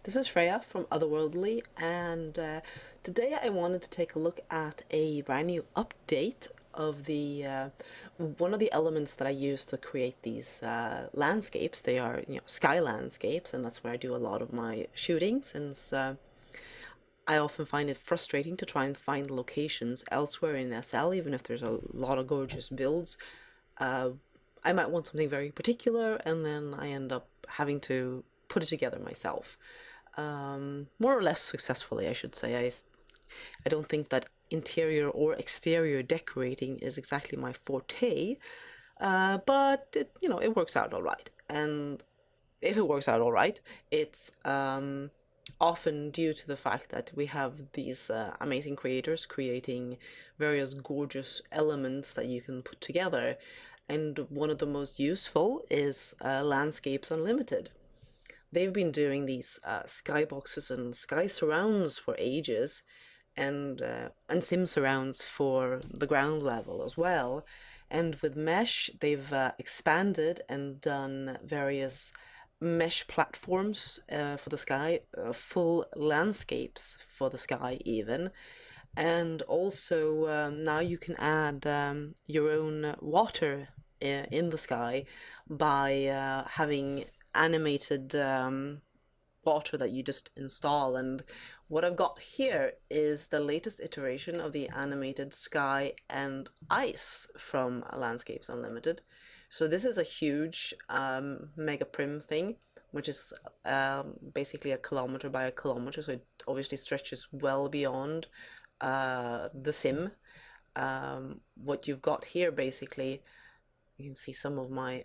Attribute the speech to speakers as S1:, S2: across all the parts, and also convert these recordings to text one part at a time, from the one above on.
S1: This is Freya from Otherworldly, and today I wanted to take a look at a brand new update of the one of the elements that I use to create these landscapes. They are, sky landscapes, and that's where I do a lot of my shooting, since I often find it frustrating to try and find locations elsewhere in SL, even if there's a lot of gorgeous builds. Uh, I might want something very particular, and then I end up having to put it together myself. More or less successfully, I should say. I don't think that interior or exterior decorating is exactly my forte, but it works out all right. And if it works out all right, it's often due to the fact that we have these amazing creators creating various gorgeous elements that you can put together. And one of the most useful is Landscapes Unlimited. They've been doing these skyboxes and sky surrounds for ages, and sim surrounds for the ground level as well. And with mesh, they've expanded and done various mesh platforms for the sky, full landscapes for the sky even. And also now you can add your own water in the sky by having animated water that you just install. And what I've got here is the latest iteration of the animated sky and ice from Landscapes Unlimited. So this is a huge mega prim thing, which is basically a kilometer by a kilometer, so it obviously stretches well beyond the sim. What you've got here, basically, you can see some of my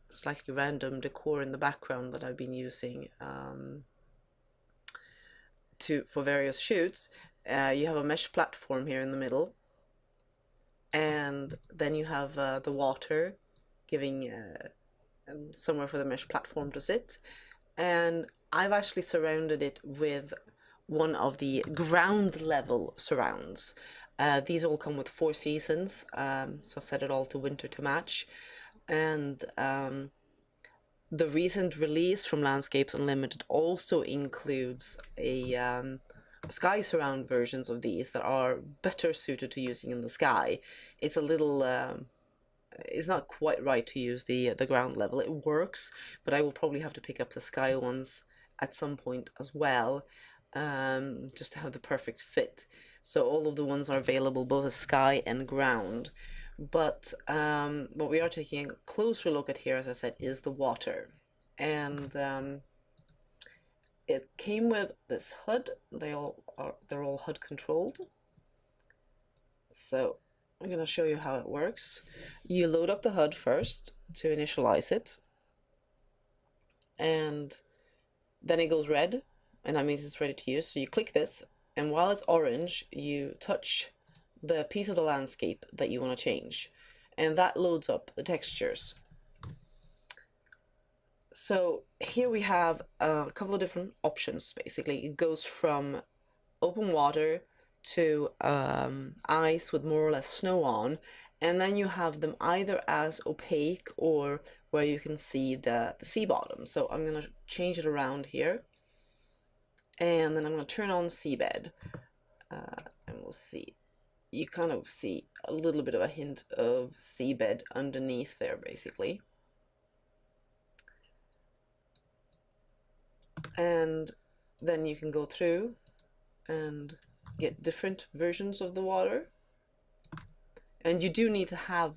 S1: slightly random decor in the background that I've been using for various shoots. You have a mesh platform here in the middle, and then you have the water giving somewhere for the mesh platform to sit. And I've actually surrounded it with one of the ground level surrounds. These all come with 4 seasons, so I set it all to winter to match. And the recent release from Landscapes Unlimited also includes a sky surround versions of these that are better suited to using in the sky. It's a little it's not quite right to use the ground level. It works, but I will probably have to pick up the sky ones at some point as well, just to have the perfect fit. So all of the ones are available both as sky and ground. But what we are taking a closer look at here, as I said, is the water. And it came with this HUD. They're all HUD controlled. So I'm going to show you how it works. You load up the HUD first to initialize it, and then it goes red, and that means it's ready to use. So you click this, and while it's orange, you touch the piece of the landscape that you want to change, and that loads up the textures. So here we have a couple of different options. Basically, it goes from open water to ice with more or less snow on, and then you have them either as opaque or where you can see the sea bottom. So I'm going to change it around here, and then I'm going to turn on seabed, and we'll see. You kind of see a little bit of a hint of seabed underneath there, basically. And then you can go through and get different versions of the water. And you do need to have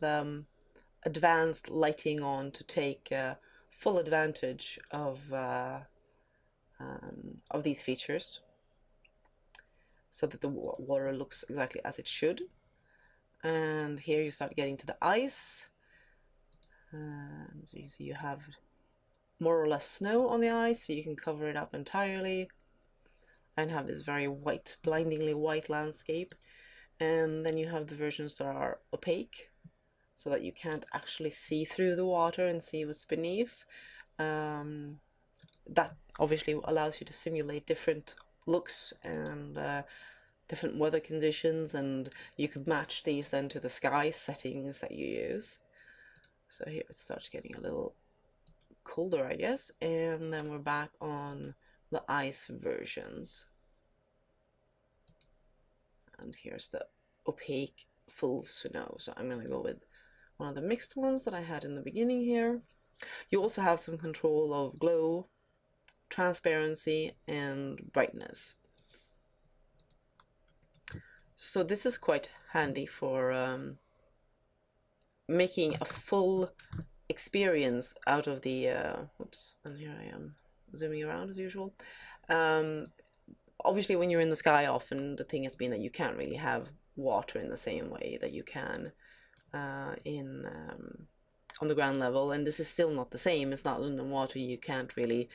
S1: advanced lighting on to take full advantage of these features, so that the water looks exactly as it should. And here you start getting to the ice, and you see you have more or less snow on the ice, so you can cover it up entirely and have this very white, blindingly white landscape. And then you have the versions that are opaque, so that you can't actually see through the water and see what's beneath. That obviously allows you to simulate different looks and different weather conditions, and you could match these then to the sky settings that you use. So here it starts getting a little colder, I guess, and then we're back on the ice versions. And here's the opaque full snow. So I'm going to go with one of the mixed ones that I had in the beginning here. You also have some control of glow, transparency, and brightness. So this is quite handy for making a full experience out of the oops, and here I am zooming around as usual. Obviously when you're in the sky, often the thing has been that you can't really have water in the same way that you can in on the ground level, and this is still not the same. It's not London water. You can't really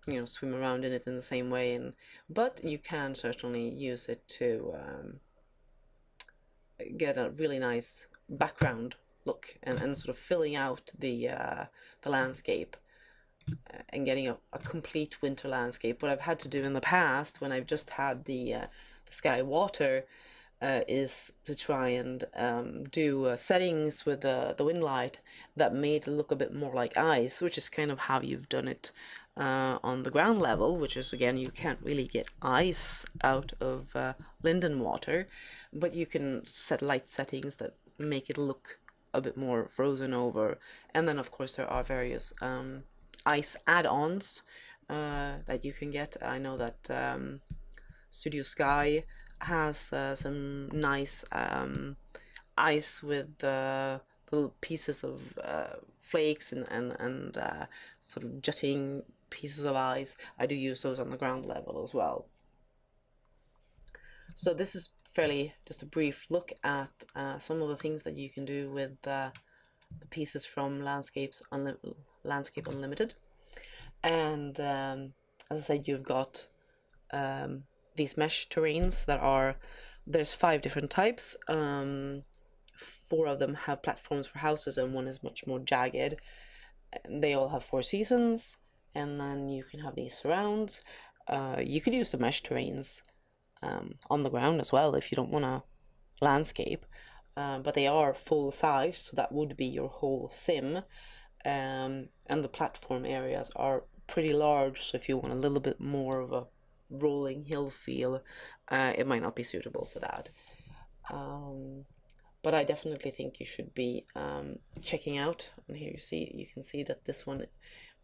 S1: you know, swim around in it in the same way, and but you can certainly use it to get a really nice background look, and sort of filling out the landscape and getting a complete winter landscape. What I've had to do in the past when I've just had the sky water is to try and do settings with the wind light that made it look a bit more like ice, which is kind of how you've done it on the ground level, which is, again, you can't really get ice out of Linden water, but you can set light settings that make it look a bit more frozen over. And then of course there are various ice add-ons that you can get. I know that Studio Sky has some nice ice with little pieces of flakes and sort of jutting pieces of ice. I do use those on the ground level as well. So this is fairly just a brief look at some of the things that you can do with the pieces from Landscape Unlimited. And as I said, you've got these mesh terrains that are, there's 5 different types. 4 of them have platforms for houses and one is much more jagged. They all have 4 seasons, and then you can have these surrounds. You could use the mesh terrains on the ground as well if you don't want to landscape, but they are full size, so that would be your whole sim. And the platform areas are pretty large, so if you want a little bit more of a rolling hill feel, it might not be suitable for that. But I definitely think you should be checking out, and here you can see that this one,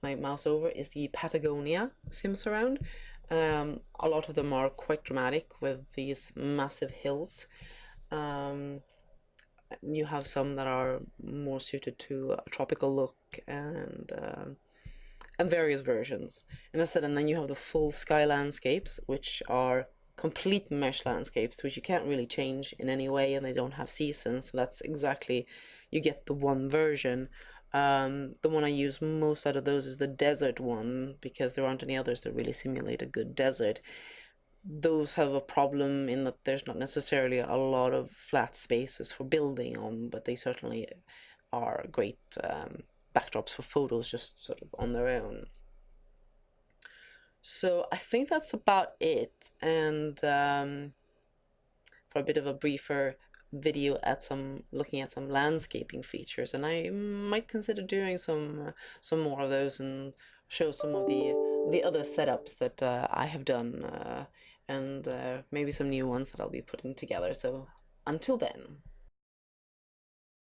S1: my mouse over, is the Patagonia sim surround. A lot of them are quite dramatic with these massive hills. You have some that are more suited to a tropical look, and various versions. And I said, and then you have the full sky landscapes, which are complete mesh landscapes, which you can't really change in any way, and they don't have seasons. So that's exactly, you get the one version. The one I use most out of those is the desert one, because there aren't any others that really simulate a good desert. Those have a problem in that there's not necessarily a lot of flat spaces for building on, but they certainly are great backdrops for photos just sort of on their own. So I think that's about it. And for a bit of a briefer video at looking at some landscaping features, and I might consider doing some more of those and show some of the other setups that I have done, and maybe some new ones that I'll be putting together. So until then.